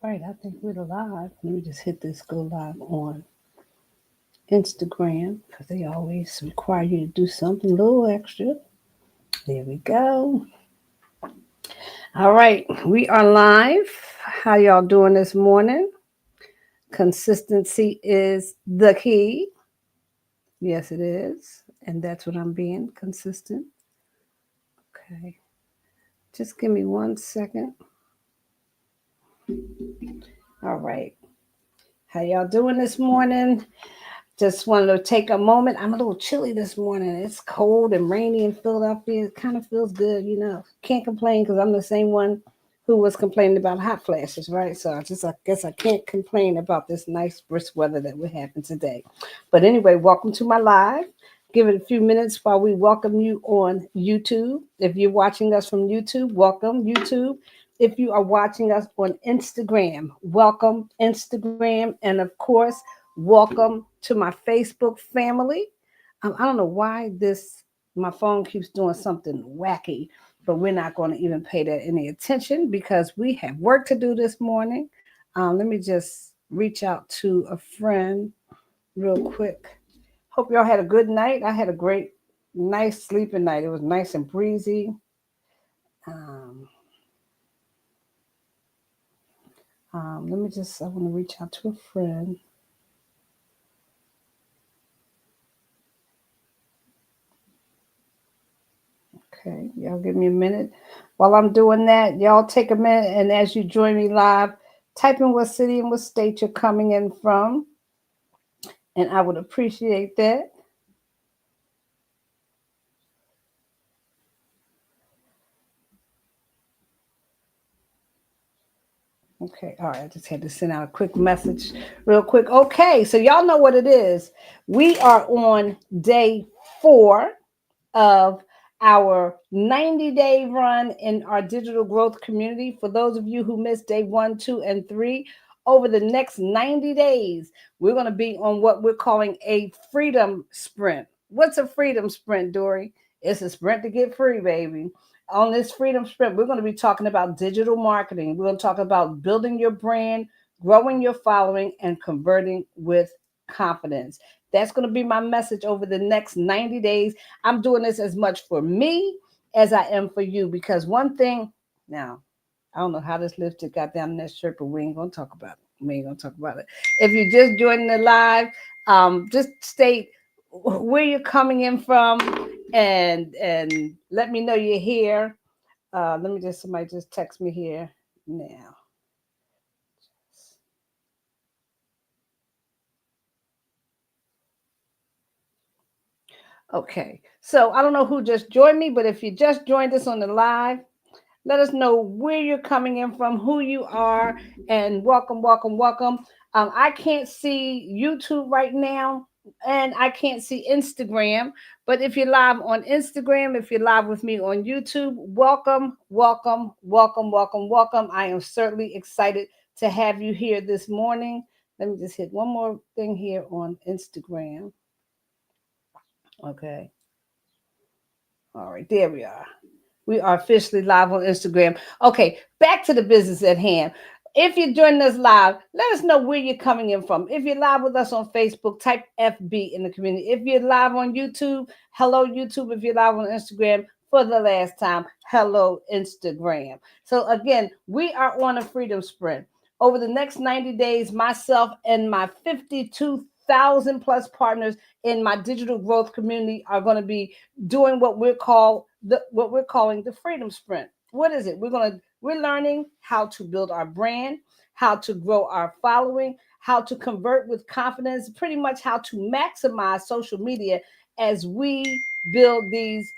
Right, I think we're live. Let me just hit this go live on Instagram because they always require you to do something a little extra. There we go. All right, we are live. How y'all doing this morning? Consistency is the key. Yes, it is. And that's what I'm being consistent. Okay, just give me 1 second. All right, how y'all doing this morning? Just wanted to take a moment. I'm a little chilly this morning. It's cold and rainy in Philadelphia. It kind of feels good, you know. Can't complain because I'm the same one who was complaining about hot flashes, right? So I guess I can't complain about this nice brisk weather that we're having today. But anyway, welcome to my live. Give it a few minutes while we welcome you on YouTube. If you're watching us from YouTube, welcome YouTube. If you are watching us on Instagram, welcome Instagram. And of course, welcome to my Facebook family. I don't know why my phone keeps doing something wacky, but we're not going to even pay that any attention because we have work to do this morning. Let me just reach out to a friend real quick. Hope y'all had a good night. I had a great, nice sleeping night. It was nice and breezy. Um, I want to reach out to a friend. Okay, y'all give me a minute. While I'm doing that, y'all take a minute and as you join me live, type in what city and what state you're coming in from, and I would appreciate that. Okay, all right. I just had to send out a quick message real quick. Okay, so y'all know what it is. We are on day 4 of our 90-day run in our digital growth community. For those of you who missed day 1, 2, and 3, over the next 90 days, we're going to be on what we're calling a freedom sprint. What's a freedom sprint, Dory? It's a sprint to get free, baby. On this freedom sprint, we're going to be talking about digital marketing. We're going to talk about building your brand, growing your following, and converting with confidence. That's going to be my message over the next 90 days. I'm doing this as much for me as I am for you because one thing now, I don't know how this lipstick got down in that shirt, but we ain't going to talk about it. We ain't going to talk about it. If you're just joining the live, just state where you're coming in from and let me know you're here. Somebody just text me here now. Okay, so I don't know who just joined me, but if you just joined us on the live, let us know where you're coming in from, who you are, and welcome, welcome, welcome. I can't see YouTube right now, and I can't see Instagram. But if you're live on Instagram, if you're live with me on YouTube, welcome, welcome, welcome, welcome, welcome. I am certainly excited to have you here this morning. Let me just hit one more thing here on Instagram. Okay. All right, there we are. We are officially live on Instagram. Okay, back to the business at hand. If you're joining us live, let us know where you're coming in from. If you're live with us on Facebook, type FB in the community. If you're live on YouTube, hello YouTube. If you're live on Instagram, for the last time, hello Instagram. So again, we are on a freedom sprint. Over the next 90 days, myself and my 52,000 plus partners in my digital growth community are going to be doing what we're calling the freedom sprint. What is it? We're learning how to build our brand, how to grow our following, how to convert with confidence, pretty much how to maximize social media as we build these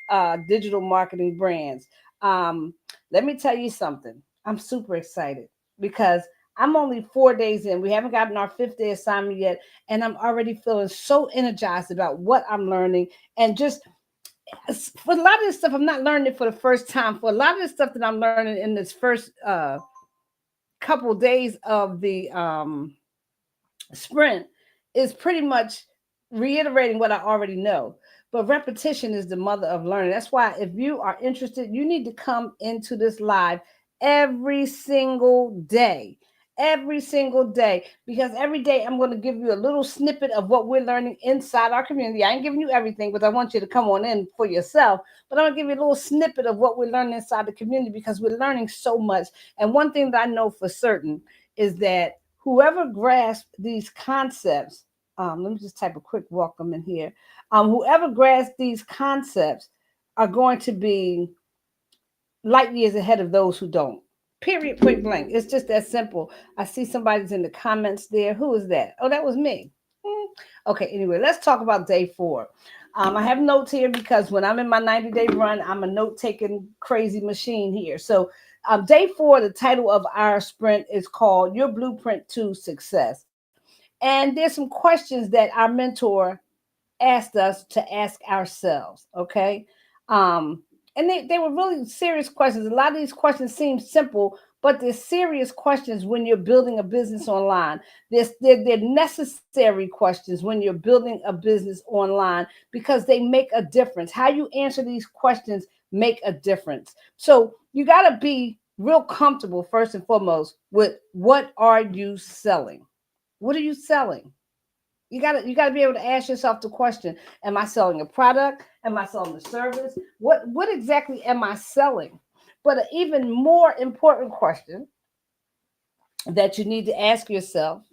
digital marketing brands. Um, Let me tell you something. I'm super excited because I'm only 4 days in. We haven't gotten our 5th day assignment yet, and I'm already feeling so energized about what I'm learning and just for a lot of this stuff, I'm not learning it for the first time. For a lot of the stuff that I'm learning in this first couple of days of the sprint is pretty much reiterating what I already know. But repetition is the mother of learning. That's why if you are interested, you need to come into this live every single day. every single day, because every day I'm going to give you a little snippet of what we're learning inside our community. I ain't giving you everything because I want you to come on in for yourself, but I'm going to give you a little snippet of what we're learning inside the community because we're learning so much. And one thing that I know for certain is that whoever grasps these concepts, let me just type a quick welcome in here. Whoever grasps these concepts are going to be light years ahead of those who don't. Period, point blank. It's just that simple. I see somebody's in the comments there. Who is that? Oh, that was me. Okay, anyway, let's talk about day 4. I have notes here because when I'm in my 90-day run, I'm a note-taking crazy machine here. So day 4, the title of our sprint is called Your Blueprint to Success. And there's some questions that our mentor asked us to ask ourselves, okay? And they were really serious questions. A lot of these questions seem simple, but they're serious questions when you're building a business online. They're necessary questions when you're building a business online because they make a difference. How you answer these questions make a difference. So you got to be real comfortable, first and foremost, with what are you selling? What are you selling? You gotta be able to ask yourself the question: am I selling a product? Am I selling a service? What exactly am I selling? But an even more important question that you need to ask yourself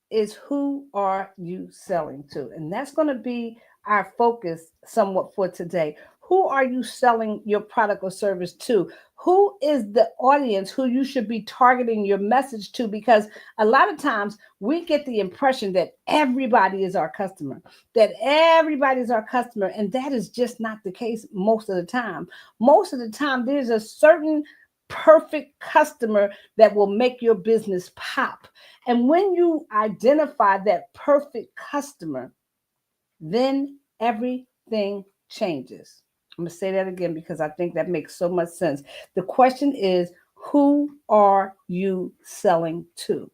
is, who are you selling to? And that's going to be our focus somewhat for today. Who are you selling your product or service to? Who is the audience who you should be targeting your message to? Because a lot of times we get the impression that everybody is our customer, and that is just not the case most of the time. Most of the time, there's a certain perfect customer that will make your business pop. And when you identify that perfect customer, then everything changes. I'm going to say that again because I think that makes so much sense. The question is, who are you selling to?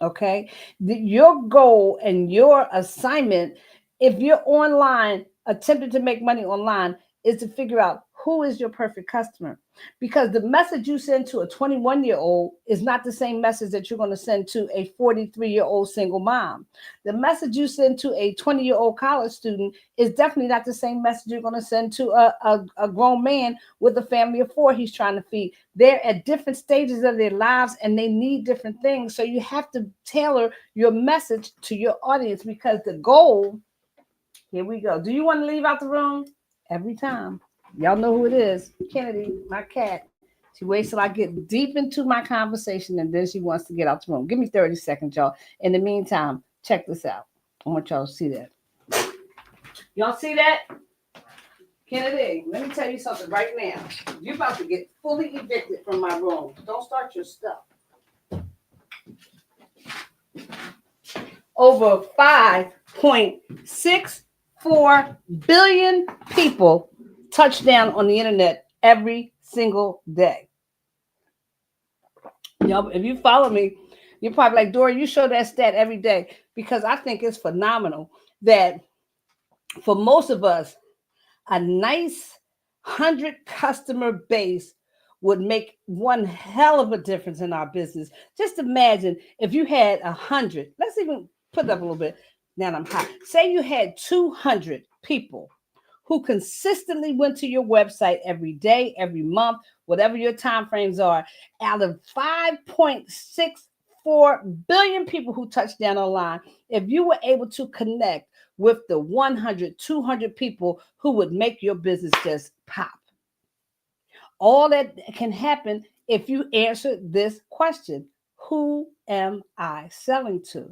Okay. Your goal and your assignment, if you're online, attempting to make money online, is to figure out who is your perfect customer. Because the message you send to a 21-year-old is not the same message that you're going to send to a 43-year-old single mom. The message you send to a 20-year-old college student is definitely not the same message you're going to send to a grown man with a family of 4 he's trying to feed. They're at different stages of their lives and they need different things. So you have to tailor your message to your audience, because the goal, here we go. Do you want to leave out the room? Every time. Y'all know who it is. Kennedy, my cat. She waits till I get deep into my conversation and then she wants to get out the room. Give me 30 seconds, y'all. In the meantime, check this out. I want y'all to see that. Y'all see that? Kennedy, let me tell you something right now. You're about to get fully evicted from my room. Don't start your stuff. Over 5.64 billion people touch down on the internet every single day. Y'all, if you follow me, you're probably like, Dora, you show that stat every day, because I think it's phenomenal that for most of us, a nice 100 customer base would make one hell of a difference in our business. Just imagine if you had 100, let's even put it up a little bit. Now I'm hot. Say you had 200 people who consistently went to your website every day, every month, whatever your time frames are. Out of 5.64 billion people who touched down online, if you were able to connect with the 100, 200 people who would make your business just pop. All that can happen if you answer this question: who am I selling to?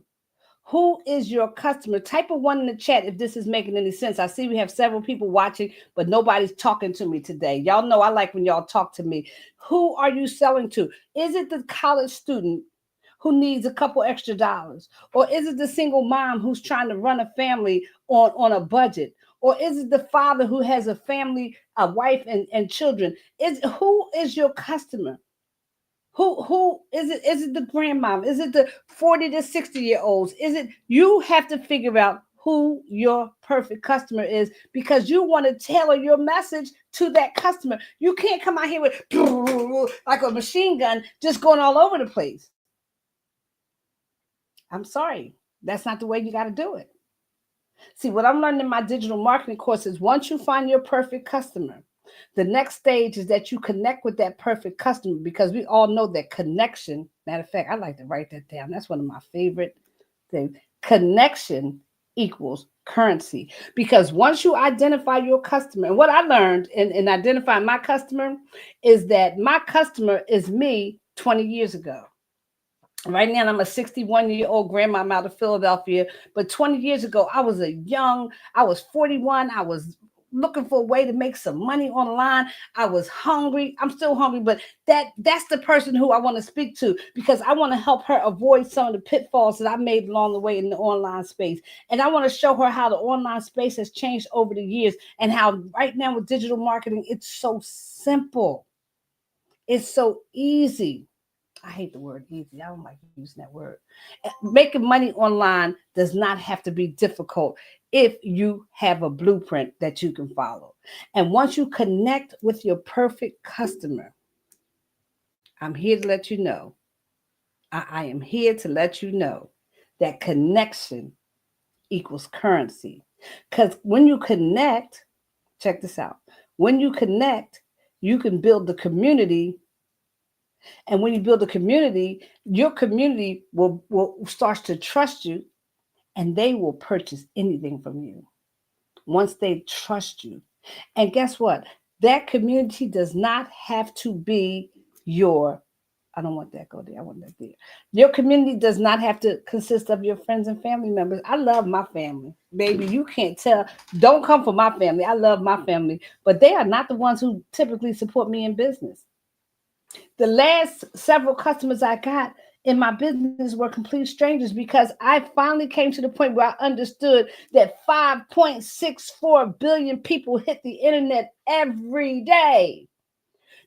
Who is your customer? Type a 1 in the chat if this is making any sense. I see we have several people watching, but nobody's talking to me today. Y'all know I like when y'all talk to me. Who are you selling to? Is it the college student who needs a couple extra dollars? Or is it the single mom who's trying to run a family on a budget? Or is it the father who has a family, a wife and children? Who is your customer? Who is it? Is it the grandmom? Is it the 40 to 60-year-olds? Is it, you have to figure out who your perfect customer is, because you want to tailor your message to that customer. You can't come out here with like a machine gun just going all over the place. I'm sorry. That's not the way you got to do it. See, what I'm learning in my digital marketing course is once you find your perfect customer, the next stage is that you connect with that perfect customer, because we all know that connection, matter of fact, I like to write that down. That's one of my favorite things. Connection equals currency. Because once you identify your customer, and what I learned in identifying my customer is that my customer is me 20 years ago. Right now, I'm a 61-year-old grandma. I'm out of Philadelphia. But 20 years ago, I was 41. I was looking for a way to make some money online. I was hungry. I'm still hungry, but that's the person who I want to speak to, because I want to help her avoid some of the pitfalls that I made along the way in the online space. And I want to show her how the online space has changed over the years, and how right now with digital marketing, it's so simple. It's so easy. I hate the word easy. I don't like using that word. Making money online does not have to be difficult if you have a blueprint that you can follow. And once you connect with your perfect customer, I'm here to let you know, I am here to let you know that connection equals currency. Because when you connect, check this out. When you connect, you can build the community. And when you build a community, your community will start to trust you, and they will purchase anything from you once they trust you. And guess what? That community does not have to be I don't want that go there. I want that there. Your community does not have to consist of your friends and family members. I love my family. Baby, you can't tell. Don't come for my family. I love my family. But they are not the ones who typically support me in business. The last several customers I got in my business were complete strangers, because I finally came to the point where I understood that 5.64 billion people hit the internet every day.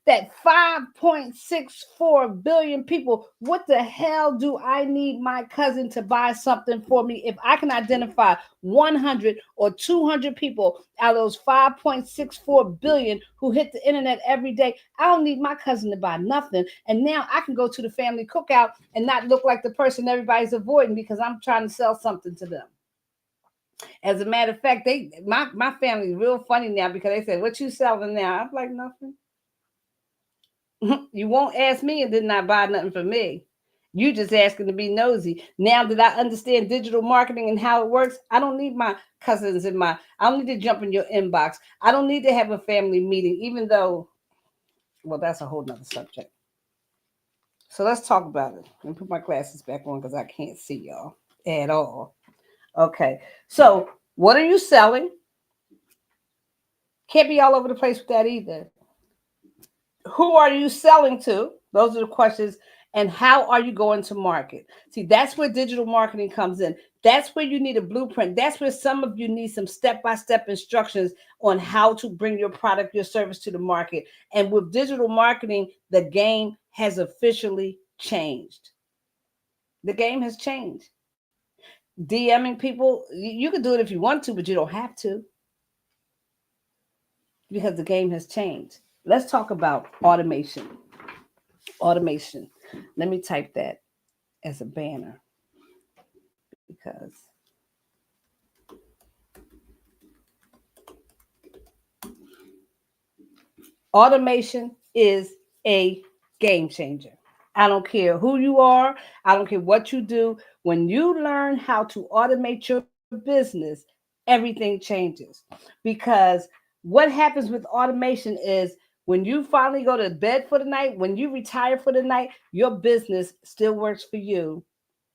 That 5.64 billion people, what the hell do I need my cousin to buy something for me if I can identify 100 or 200 people out of those 5.64 billion who hit the internet every day? I don't need my cousin to buy nothing. And now I can go to the family cookout and not look like the person everybody's avoiding because I'm trying to sell something to them. As a matter of fact, my family is real funny now, because they say, "What you selling now?" I'm like, "Nothing." You won't ask me and did not buy nothing from me. You just asking to be nosy. Now that I understand digital marketing and how it works, I don't need my cousins I don't need to jump in your inbox. I don't need to have a family meeting, even though, well, that's a whole nother subject. So let's talk about it. Let me put my glasses back on because I can't see y'all at all. Okay. So what are you selling? Can't be all over the place with that either. Who are you selling to? Those are the questions. And how are you going to market? See, that's where digital marketing comes in. That's where you need a blueprint. That's where some of you need some step-by-step instructions on how to bring your product, your service to the market. And with digital marketing, the game has officially changed. The game has changed. DMing people, you can do it if you want to, but you don't have to, because the game has changed. Let's talk about automation. Automation. Let me type that as a banner, because automation is a game changer. I don't care who you are. I don't care what you do. When you learn how to automate your business, everything changes. Because what happens with automation is, when you finally go to bed for the night, when you retire for the night, your business still works for you,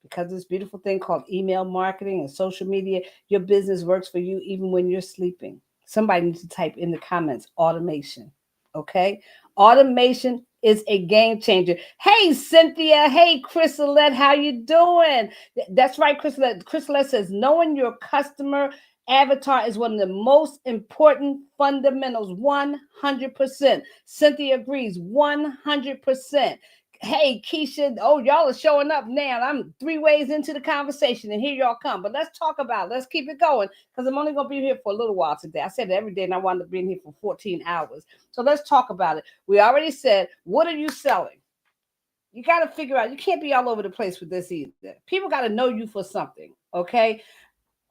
because this beautiful thing called email marketing and social media, your business works for you even when you're sleeping. Somebody needs to type in the comments automation. Okay? Automation is a game changer. Hey, Cynthia. Hey, Chrysalette. How you doing? That's right, Chrysalette. Chrysalette says, knowing your customer avatar is one of the most important fundamentals. 100%. Cynthia agrees. 100%. hey, Keisha, oh, y'all are showing up now. I'm 3 ways into the conversation, and here y'all come. But let's talk about it. Let's keep it going because I'm only going to be here for a little while today. I said it every day, and I wound up being here for 14 hours. So let's talk about it. We already said, what are you selling? You got to figure out, you can't be all over the place with this either. People got to know you for something, okay?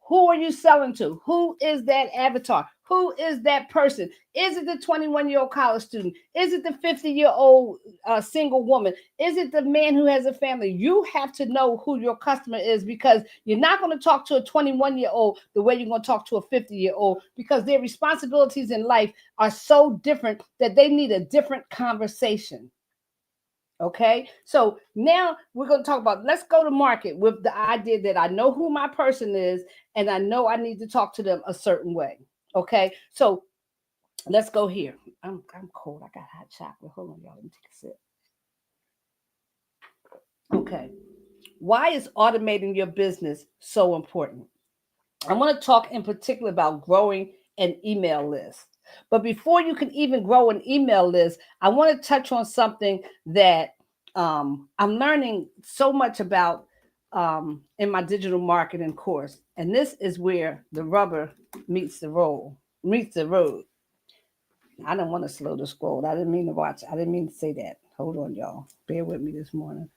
Who are you selling to? Who is that avatar? Who is that person? Is it the 21-year-old college student? Is it the 50-year-old single woman? Is it the man who has a family? You have to know who your customer is because you're not going to talk to a 21-year-old the way you're going to talk to a 50-year-old because their responsibilities in life are so different that they need a different conversation. Okay, so now we're going to talk about, let's go to market with the idea that I know who my person is and I know I need to talk to them a certain way. Okay, so let's go here. I'm cold. I got hot chocolate. Hold on, y'all. Let me take a sip. Okay, why is automating your business so important? I want to talk in particular about growing an email list. But before you can even grow an email list, I want to touch on something that I'm learning so much about in my digital marketing course. And this is where the rubber meets the road. I don't want to slow the scroll. I didn't mean to watch. I didn't mean to say that. Hold on, y'all. Bear with me this morning.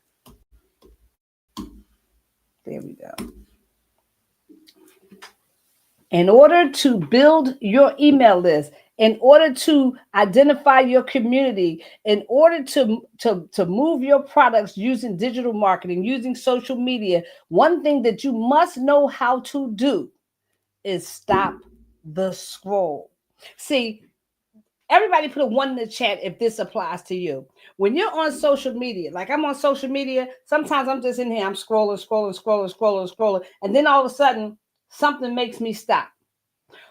There we go. In order to build your email list, in order to identify your community, in order to move your products using digital marketing, using social media, one thing that you must know how to do is stop the scroll. See, everybody put a 1 in the chat if this applies to you. When you're on social media, like I'm on social media, sometimes I'm just in here, I'm scrolling, and then all of a sudden, something makes me stop.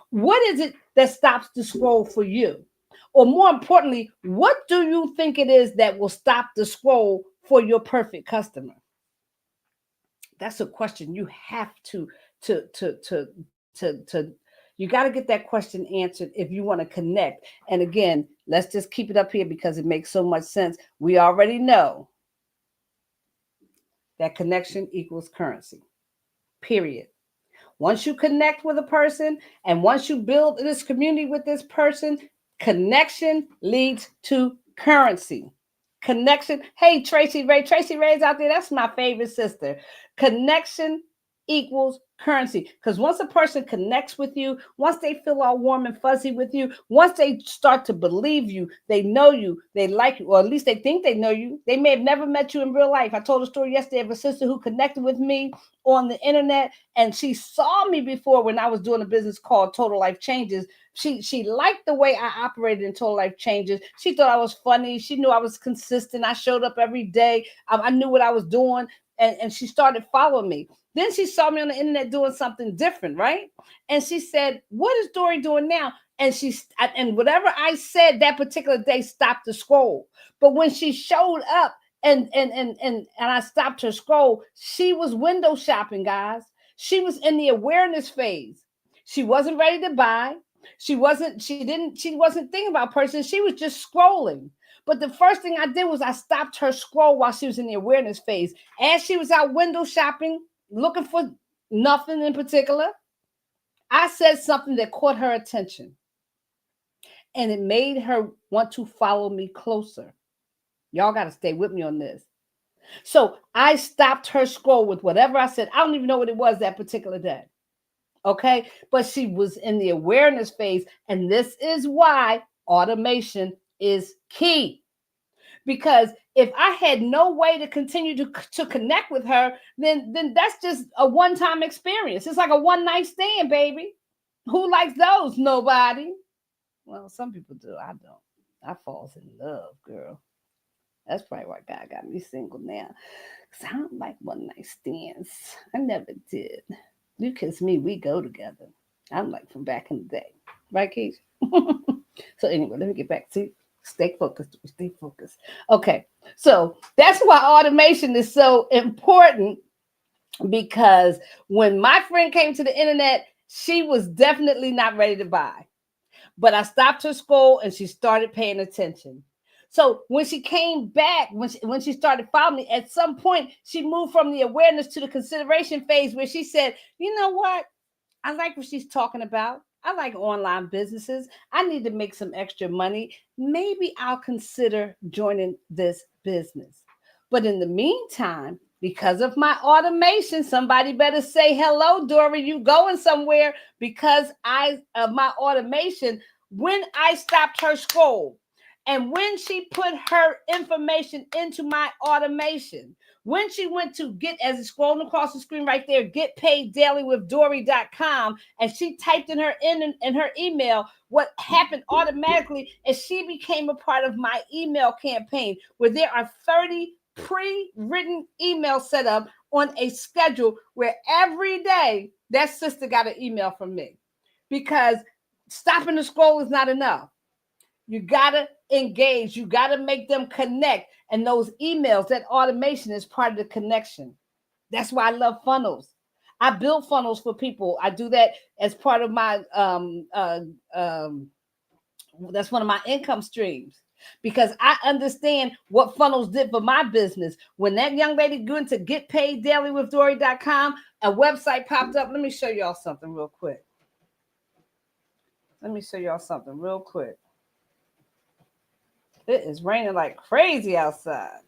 What is it that stops the scroll for you? Or more importantly, what do you think it is that will stop the scroll for your perfect customer? That's a question you have to you got to get that question answered if you want to connect. And again, let's just keep it up here because it makes so much sense. We already know that connection equals currency, period. Once you connect with a person and once you build this community with this person, connection leads to currency. Connection. Hey, Tracy Ray. Tracy Ray's out there. That's my favorite sister. Connection equals currency. Because once a person connects with you, once they feel all warm and fuzzy with you, once they start to believe you, they know you, they like you, or at least they think they know you. They may have never met you in real life. I told a story yesterday of a sister who connected with me on the internet, and she saw me before when I was doing a business called Total Life Changes. She liked the way I operated in Total Life Changes. She thought I was funny. She knew I was consistent. I showed up every day. I knew what I was doing, and she started following me. Then she saw me on the internet doing something different, right? And she said, "What is Dory doing now?" And whatever I said that particular day stopped the scroll. But when she showed up and I stopped her scroll, she was window shopping, guys. She was in the awareness phase. She wasn't ready to buy. She wasn't thinking about purchasing. She was just scrolling. But the first thing I did was I stopped her scroll while she was in the awareness phase. As she was out window shopping, looking for nothing in particular, I said something that caught her attention. And it made her want to follow me closer. Y'all got to stay with me on this. So I stopped her scroll with whatever I said. I don't even know what it was that particular day. Okay. But she was in the awareness phase. And this is why automation is key. Because if I had no way to continue to connect with her, then that's just a one-time experience. It's like a one-night stand, baby. Who likes those? Nobody. Well, some people do. I don't. I falls in love, girl. That's probably why God got me single now. Because I don't like one-night stands. I never did. You kiss me, we go together. I'm like from back in the day. Right, Keith? So anyway, let me get back to stay focused. Stay focused. Okay. So that's why automation is so important, because when my friend came to the internet, she was definitely not ready to buy. But I stopped her scroll and she started paying attention. So when she came back, when she started following me, at some point she moved from the awareness to the consideration phase where she said, you know what? I like what she's talking about. I like online businesses. I need to make some extra money. Maybe I'll consider joining this business. But in the meantime, because of my automation, somebody better say hello, Dory. You going somewhere? Because of my automation, when I stopped her scroll, and when she put her information into my automation, when she went to get, as it's scrolling across the screen right there, get paid daily with Dory.com, and she typed in her email, what happened automatically is she became a part of my email campaign, where there are 30 pre-written emails set up on a schedule where every day that sister got an email from me. Because stopping the scroll is not enough. You got to engage. You got to make them connect. And those emails, that automation is part of the connection. That's why I love funnels. I build funnels for people. I do that as part of my, that's one of my income streams, because I understand what funnels did for my business. When that young lady went to get paid daily with Dory.com, a website popped up. Let me show y'all something real quick. It is raining like crazy outside.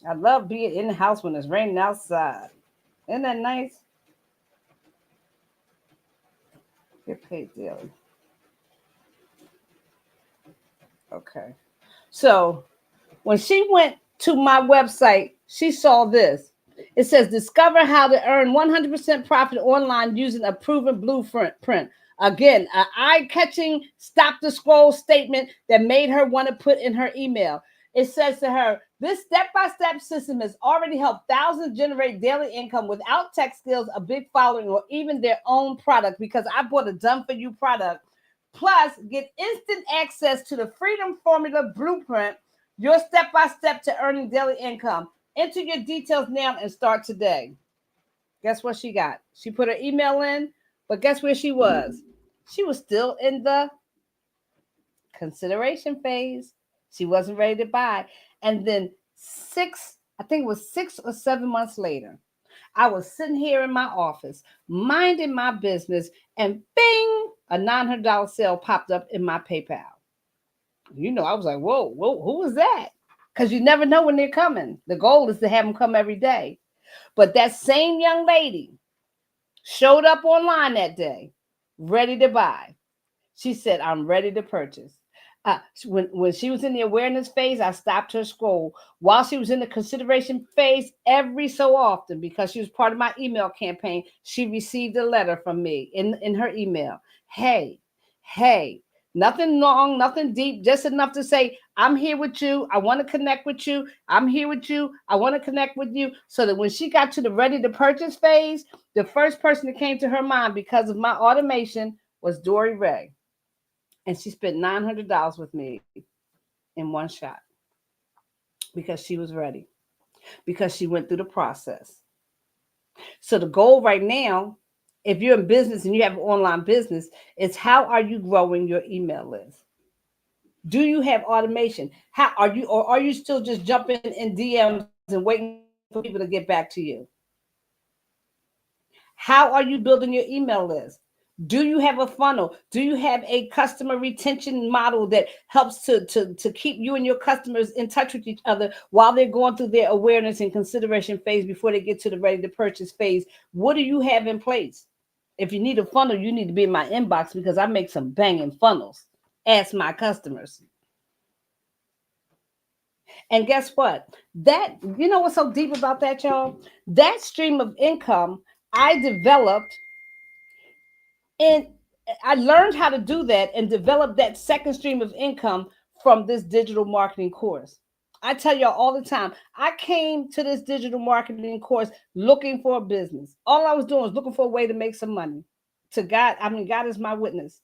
I love being in the house when it's raining outside. Isn't that nice? Get paid daily. Okay. So when she went to my website, she saw this. It says, discover how to earn 100% profit online using a proven blueprint. Again, an eye-catching stop the scroll statement that made her want to put in her email. It says to her, this step-by-step system has already helped thousands generate daily income without tech skills, a big following, or even their own product, because I bought a done-for-you product. Plus, get instant access to the Freedom Formula Blueprint, your step-by-step to earning daily income. Enter your details now and start today. Guess what she got? She put her email in, but guess where she was? She was still in the consideration phase. She wasn't ready to buy. And then I think it was 6 or 7 months later, I was sitting here in my office, minding my business, and bing, a $900 sale popped up in my PayPal. I was like, whoa, who was that? Because you never know when they're coming. The goal is to have them come every day. But that same young lady showed up online that day, ready to buy. She said, I'm ready to purchase. When she was in the awareness phase, I stopped her scroll. While she was in the consideration phase, every so often, because she was part of my email campaign, she received a letter from me in her email. Hey, nothing long, nothing deep, just enough to say, I'm here with you. I want to connect with you. I'm here with you. I want to connect with you. So that when she got to the ready to purchase phase, the first person that came to her mind because of my automation was Dory Ray. And she spent $900 with me in one shot because she was ready, because she went through the process. So the goal right now, if you're in business and you have an online business, is how are you growing your email list? Do you have automation? How are you, or are you still just jumping in DMs and waiting for people to get back to you? How are you building your email list? Do you have a funnel? Do you have a customer retention model that helps to keep you and your customers in touch with each other while they're going through their awareness and consideration phase before they get to the ready to purchase phase? What do you have in place? If you need a funnel, you need to be in my inbox, because I make some banging funnels. Ask my customers. And guess what? What's so deep about that, y'all? That stream of income I developed, and I learned how to do that and develop that second stream of income from this digital marketing course. I tell y'all all the time, I came to this digital marketing course looking for a business. All I was doing was looking for a way to make some money. God is my witness.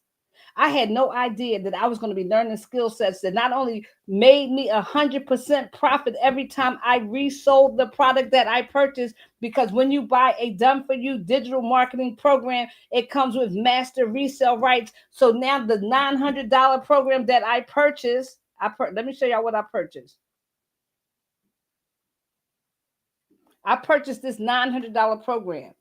I had no idea that I was going to be learning skill sets that not only made me 100% profit every time I resold the product that I purchased, because when you buy a done-for-you digital marketing program, it comes with master resale rights. So now the $900 program that I purchased, Let me show y'all what I purchased. I purchased this $900 program,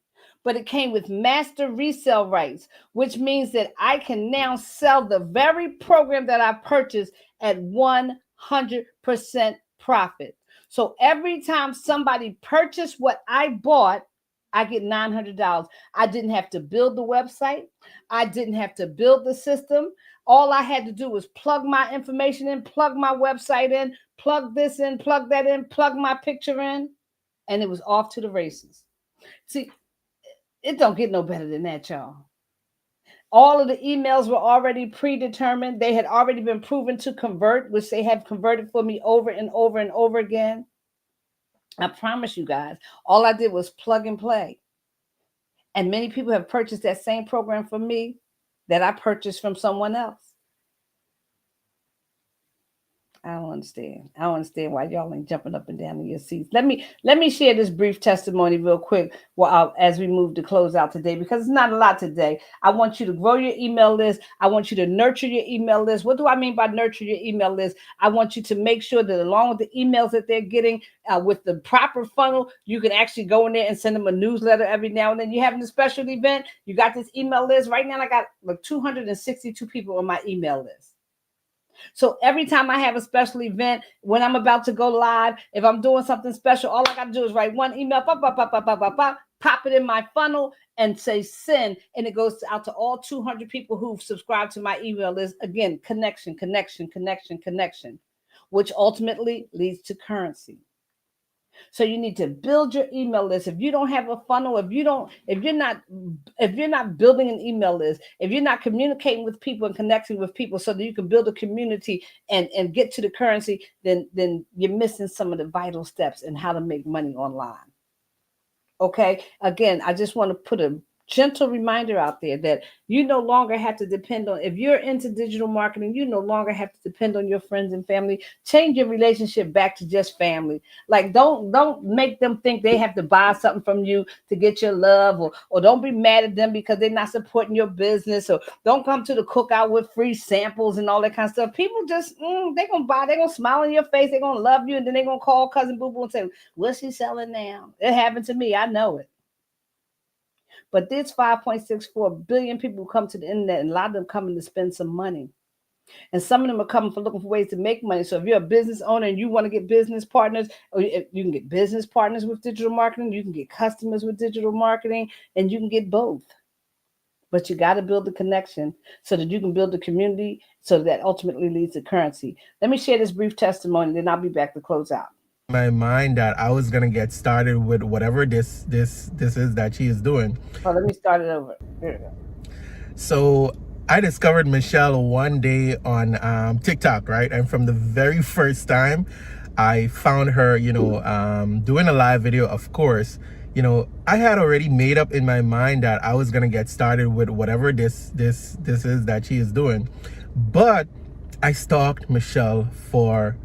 but it came with master resale rights, which means that I can now sell the very program that I purchased at 100% profit. So every time somebody purchased what I bought, I get $900. I didn't have to build the website. I didn't have to build the system. All I had to do was plug my information in, plug my website in, plug this in, plug that in, plug my picture in, and it was off to the races. See, it don't get no better than that, y'all. All of the emails were already predetermined. They had already been proven to convert, which they have converted for me over and over and over again. I promise you guys, all I did was plug and play. And many people have purchased that same program from me that I purchased from someone else. I don't understand why y'all ain't jumping up and down in your seats. Let me share this brief testimony real quick as we move to close out today, because it's not a lot today. I want you to grow your email list. I want you to nurture your email list. What do I mean by nurture your email list? I want you to make sure that along with the emails that they're getting with the proper funnel, you can actually go in there and send them a newsletter every now and then. You're having a special event. You got this email list. Right now, I got like 262 people on my email list. So every time I have a special event, when I'm about to go live, if I'm doing something special, all I got to do is write one email, pop it in my funnel and say send. And it goes out to all 200 people who've subscribed to my email list. Again, connection, which ultimately leads to currency. So you need to build your email list. If you don't have a funnel, if you're not building an email list, if you're not communicating with people and connecting with people so that you can build a community and get to the currency, then you're missing some of the vital steps in how to make money online. Okay. Again, I just want to put a gentle reminder out there that you no longer have to depend on, if you're into digital marketing, you no longer have to depend on your friends and family. Change your relationship back to just family. Like don't make them think they have to buy something from you to get your love, or don't be mad at them because they're not supporting your business, or don't come to the cookout with free samples and all that kind of stuff. People just they're gonna buy, they're gonna smile in your face, they're gonna love you, and then they're gonna call Cousin Boo Boo and say, what's she selling now? It happened to me, I know it. But there's 5.64 billion people who come to the internet, and a lot of them coming to spend some money. And some of them are coming for looking for ways to make money. So if you're a business owner and you want to get business partners, or you can get business partners with digital marketing, you can get customers with digital marketing, and you can get both. But you got to build the connection so that you can build the community, so that ultimately leads to currency. Let me share this brief testimony, then I'll be back to close out. My mind that I was gonna get started with whatever this is that she is doing. Oh, let me start it over. Here we go. So I discovered Michelle one day on TikTok, right? And from the very first time I found her, doing a live video, of course, I had already made up in my mind that I was gonna get started with whatever this is that she is doing. But I stalked Michelle for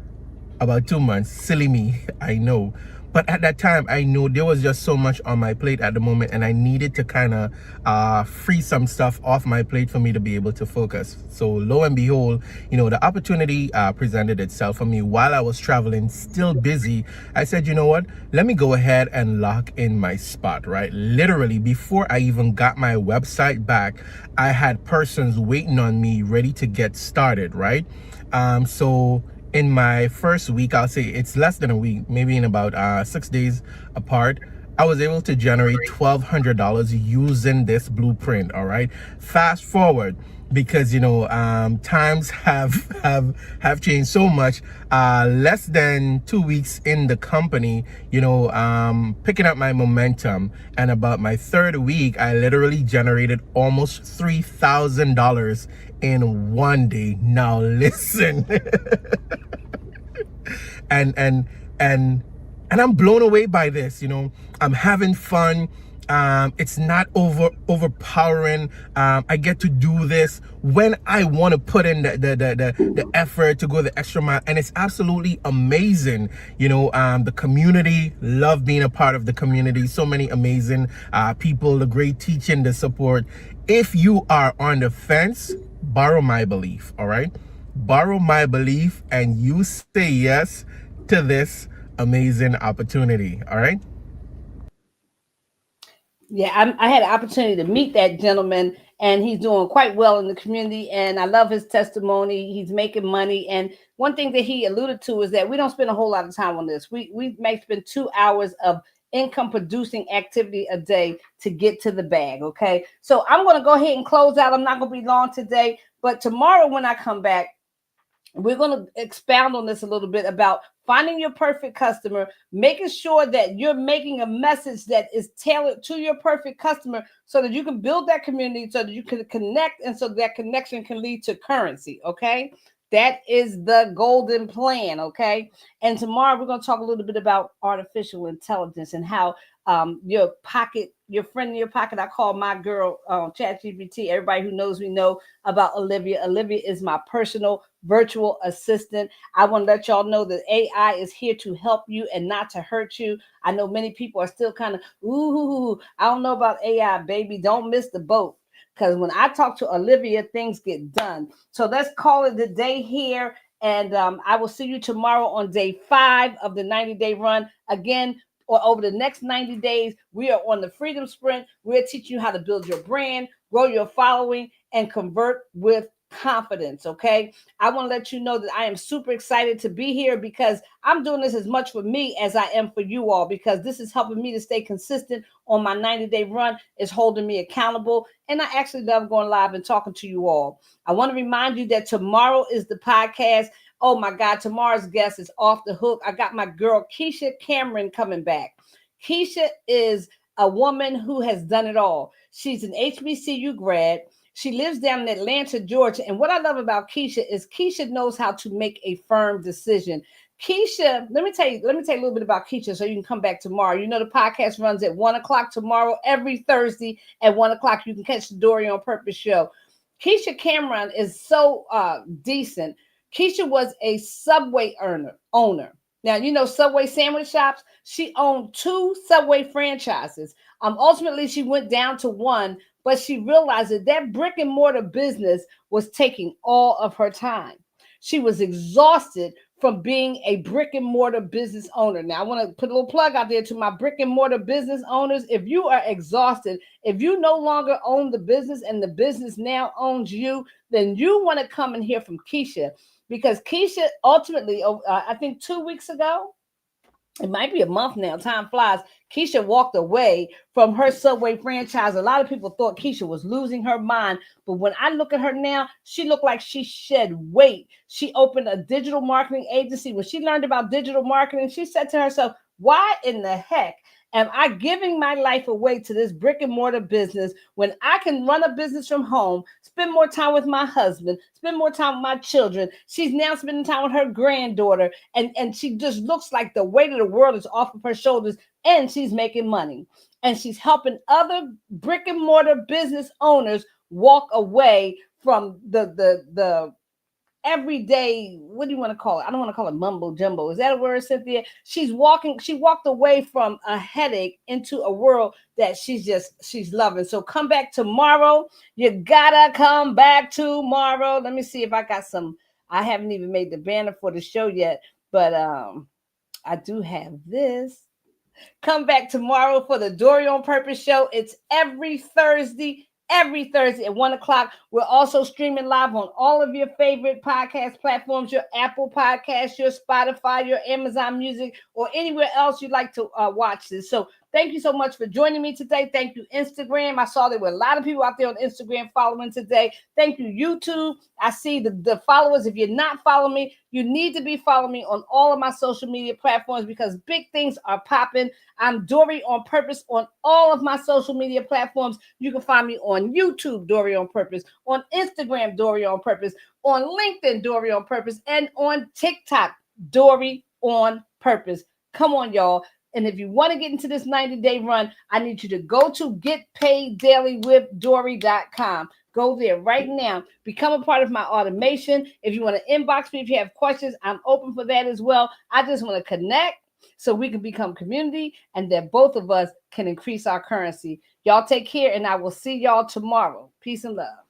about 2 months. Silly me, I know. But at that time, I knew there was just so much on my plate at the moment, and I needed to kind of free some stuff off my plate for me to be able to focus. So lo and behold, the opportunity presented itself for me while I was traveling, still busy. I said, you know what? Let me go ahead and lock in my spot, right? Literally, before I even got my website back, I had persons waiting on me ready to get started, right? So in my first week, I'll say it's less than a week, maybe in about 6 days apart, I was able to generate $1,200 using this blueprint. All right. Fast forward, because times have changed so much. Less than 2 weeks in the company, picking up my momentum, and about my third week, I literally generated almost $3,000 in one day. Now listen. and I'm blown away by this. I'm having fun. It's not overpowering. I get to do this when I want to put in the effort to go the extra mile, and it's absolutely amazing. The community, love being a part of the community. So many amazing people, the great teaching, the support. If you are on the fence, borrow my belief. All right. borrow my belief, and you say yes to this amazing opportunity. All right. Yeah, I had an opportunity to meet that gentleman, and he's doing quite well in the community. And I love his testimony. He's making money. And one thing that he alluded to is that we don't spend a whole lot of time on this. We may spend 2 hours of income producing activity a day to get to the bag. Okay, so I'm going to go ahead and close out. I'm not going to be long today, but tomorrow when I come back, we're going to expound on this a little bit about finding your perfect customer, making sure that you're making a message that is tailored to your perfect customer so that you can build that community, so that you can connect, and so that connection can lead to currency. Okay. That is the golden plan. Okay. And tomorrow we're going to talk a little bit about artificial intelligence and how your friend in your pocket, I call my girl ChatGPT. Everybody who knows me know about Olivia. Olivia is my personal virtual assistant. I want to let y'all know that AI is here to help you and not to hurt you. I know many people are still kind of, ooh, I don't know about AI, baby. Don't miss the boat. Because when I talk to Olivia, things get done. So let's call it the day here. And I will see you tomorrow on day 5 of the 90-day run. Again, or over the next 90 days, we are on the Freedom Sprint. We're teaching you how to build your brand, grow your following, and convert with confidence. Okay. I want to let you know that I am super excited to be here because I'm doing this as much for me as I am for you all, because this is helping me to stay consistent on my 90-day run. It's holding me accountable. And I actually love going live and talking to you all. I want to remind you that tomorrow is the podcast. Oh my God, tomorrow's guest is off the hook. I got my girl, Keisha Cameron, coming back. Keisha is a woman who has done it all. She's an HBCU grad. She lives down in Atlanta, Georgia. And what I love about Keisha is Keisha knows how to make a firm decision. Keisha, let me tell you a little bit about Keisha so you can come back tomorrow. You know, the podcast runs at 1:00 tomorrow, every Thursday at 1:00. You can catch the Dory on Purpose show. Keisha Cameron is so decent. Keisha was a Subway owner. Now, you know, Subway sandwich shops. She owned 2 Subway franchises. Ultimately, she went down to 1, but she realized that brick and mortar business was taking all of her time. She was exhausted from being a brick and mortar business owner. Now, I want to put a little plug out there to my brick and mortar business owners. If you are exhausted, if you no longer own the business and the business now owns you, then you want to come and hear from Keisha. Because Keisha ultimately, I think 2 weeks ago, it might be a month now, time flies, Keisha walked away from her Subway franchise. A lot of people thought Keisha was losing her mind. But when I look at her now, she looked like she shed weight. She opened a digital marketing agency. When she learned about digital marketing, she said to herself, why in the heck am I giving my life away to this brick and mortar business when I can run a business from home, spend more time with my husband, spend more time with my children? She's now spending time with her granddaughter, and she just looks like the weight of the world is off of her shoulders, and she's making money. And she's helping other brick and mortar business owners walk away from the everyday, what do you want to call it? I don't want to call it mumbo jumbo. Is that a word, Cynthia? She walked away from a headache into a world that she's loving. So come back tomorrow. You gotta come back tomorrow. Let me see if I got some. I haven't even made the banner for the show yet, but I do have this. Come back tomorrow for the Dory on Purpose show. It's every Thursday at 1:00. We're also streaming live on all of your favorite podcast platforms, your Apple Podcasts, your Spotify, your Amazon Music, or anywhere else you'd like to watch this. So thank you so much for joining me today. Thank you, Instagram. I saw there were a lot of people out there on Instagram following today. Thank you, YouTube. I see the followers. If you're not following me, you need to be following me on all of my social media platforms because big things are popping. I'm Dory on Purpose on all of my social media platforms. You can find me on YouTube, Dory on Purpose, on Instagram, Dory on Purpose, on LinkedIn, Dory on Purpose, and on TikTok, Dory on Purpose. Come on, y'all. And if you want to get into this 90-day run, I need you to go to getpaiddailyWithDory.com. Go there right now. Become a part of my automation. If you want to inbox me, if you have questions, I'm open for that as well. I just want to connect so we can become community and that both of us can increase our currency. Y'all take care, and I will see y'all tomorrow. Peace and love.